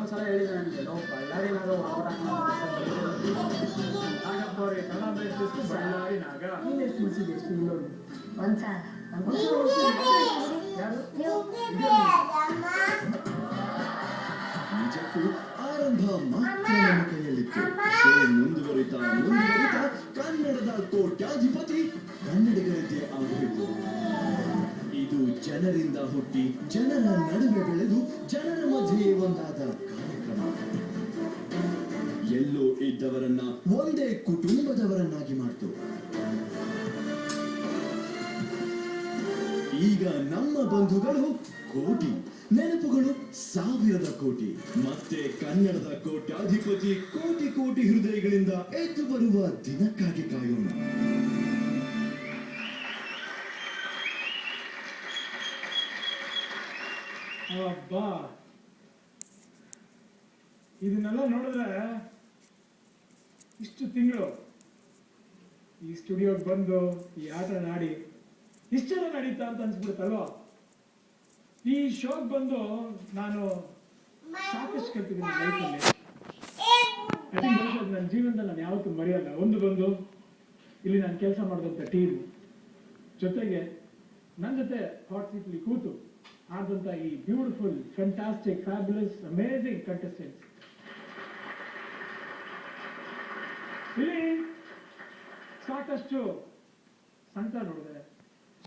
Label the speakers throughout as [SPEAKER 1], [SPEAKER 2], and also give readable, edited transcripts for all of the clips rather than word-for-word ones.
[SPEAKER 1] ಒಂದ್ಸಲ ಹೇಳಿದೆ ನನಗೆ ಬಳ್ಳಾರಿ ನಾಗ ನಾಗಪ್ಪ ಅವ್ರಿಗೆ ಕನ್ನಡ ಬೇಸಿಸ್ತು ಬಳ್ಳಾರಿ ನಾಗ ಎಷ್ಟು ಮುಗಿಸಿದೆ ಎಷ್ಟು ಇನ್ನೊಂದು
[SPEAKER 2] ಒಂದ್ಸಲ
[SPEAKER 3] ನಿಜಕ್ಕೂ ಆರಂಭ ಮಾತ್ರ ನಮ್ಮ ಕೈಯಲ್ಲಿತ್ತು. ಮುಂದುವರಿತಾ ಕನ್ನಡದ ಕೋಟ್ಯಾಧಿಪತಿ ಕನ್ನಡಿಗರಂತೆ ಆಗಬೇಕು. ಇದು ಜನರಿಂದ ಹುಟ್ಟಿ ಜನರ ನಡುವೆ ಬೆಳೆದು ಜನರ ಮಧ್ಯೆ ಒಂದಾದ ಕಾರ್ಯಕ್ರಮ. ಎಲ್ಲೋ ಇದ್ದವರನ್ನ ಒಂದೇ ಕುಟುಂಬದವರನ್ನಾಗಿ ಮಾಡ್ತು. ಈಗ ನಮ್ಮ ಬಂಧುಗಳು ಕೋಟಿ, ನೆನಪುಗಳು ಸಾವಿರದ ಕೋಟಿ. ಮತ್ತೆ ಕನ್ನಡದ ಕೋಟ್ಯಾಧಿಪತಿ ಕೋಟಿ ಕೋಟಿ ಹೃದಯಗಳಿಂದ ಎದ್ದು ಬರುವ ದಿನಕ್ಕಾಗಿ ಕಾಯೋಣ.
[SPEAKER 1] ಅಬ್ಬಾ, ಇದನ್ನೆಲ್ಲ ನೋಡಿದ್ರೆ ಇಷ್ಟು ತಿಂಗಳು ಈ ಸ್ಟುಡಿಯೋಗೆ ಬಂದು ಈ ಆಟ ನಾಡಿ ಇಷ್ಟೆಲ್ಲ ನಡೀತಾ ಅಂತ ಅನ್ಸ್ಬಿಡುತ್ತಲ್ವ. ಈ ಶೋಗೆ ಬಂದು ನಾನು ಸಾಕಷ್ಟು ಕಲ್ತಿದ್ದೀನಿ ಲೈಫಲ್ಲಿ. ನನ್ನ ಜೀವನದಲ್ಲಿ ನಾನು ಯಾವತ್ತೂ ಮರೆಯಲ್ಲ. ಒಂದು ಬಂದು ಇಲ್ಲಿ ನಾನು ಕೆಲಸ ಮಾಡಿದಂಥ ಟೀಮ್ ಜೊತೆಗೆ ನನ್ನ ಜೊತೆ ಹಾಟ್ ಸೀಟ್ಲಿ ಕೂತು ಆದಂಥ ಈ beautiful, fantastic, fabulous, amazing contestants. ಇಲ್ಲಿ ಸಾಕಷ್ಟು ಸಂಕಟ ನೋಡಿದೆ,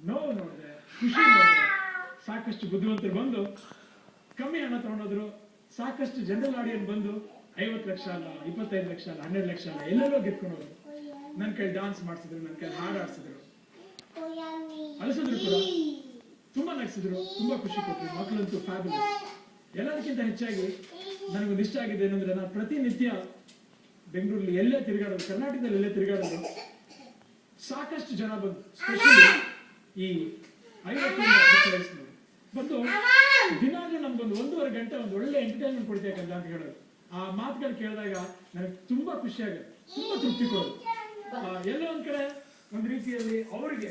[SPEAKER 1] ನೋವು ನೋಡಿದೆ, ಖುಷಿ ನೋಡಿದೆ. ಸಾಕಷ್ಟು ಬುದ್ಧಿವಂತರು ಬಂದು ಕಮ್ಮಿ ಹಣ ತಗೊಂಡೋದ್ರು. ಸಾಕಷ್ಟು ಜನರಲ್ ಆಡಿಯನ್ಸ್ ಬಂದು 50 ಲಕ್ಷ ಅಲ್ಲ, 25 ಲಕ್ಷ ಅಲ್ಲ, 12 ಲಕ್ಷ ಅಲ್ಲ, ಎಲ್ಲೆಲ್ಲೋ ಗೆದ್ಕೊಂಡೋದ್ರು. ನನ್ನ ಕೈ ಡಾನ್ಸ್ ಮಾಡಿಸಿದ್ರು, ನನ್ನ ಕೈ ಹಾಡು ಆಡಿಸಿದ್ರು, ಅಳಿಸಿದ್ರು ಕೂಡ, ತುಂಬಾ ನಗಿಸಿದ್ರು, ತುಂಬಾ ಖುಷಿ ಕೊಟ್ಟರು. ಮಕ್ಕಳಂತೂ ಫ್ಯಾಬ್ಯುಲಸ್. ಎಲ್ಲದಕ್ಕಿಂತ ಹೆಚ್ಚಾಗಿ ನನಗೊಂದು ಇಷ್ಟ ಆಗಿದೆ ಏನಂದ್ರೆ, ನಾನು ಪ್ರತಿನಿತ್ಯ ಬೆಂಗಳೂರಲ್ಲಿ ಎಲ್ಲೇ ತಿರುಗಾಡೋದು, ಕರ್ನಾಟಕದಲ್ಲಿ ಎಲ್ಲೇ ತಿರುಗಾಡೋದು, ಸಾಕಷ್ಟು ಜನ ಬಂದು ಸ್ಪೆಷಲಿ ಈ 50 ವಯಸ್ಸಿನವರು ಬಂದು ದಿನಾಗ್ಲೂ ನಮ್ಗೊಂದು 1.5 ಗಂಟೆ ಒಂದು ಒಳ್ಳೆ ಎಂಟರ್ಟೈನ್ಮೆಂಟ್ ಕೊಡ್ಬೇಕಂತ ಅಂತ ಹೇಳೋದು. ಆ ಮಾತುಗಳು ಕೇಳಿದಾಗ ನನಗೆ ತುಂಬಾ ಖುಷಿ ಆಗುತ್ತೆ, ತುಂಬಾ ತೃಪ್ತಿ ಕೊಡೋದು. ಎಲ್ಲೋ ಒಂದ್ ಕಡೆ ಒಂದ್ ರೀತಿಯಲ್ಲಿ ಅವರಿಗೆ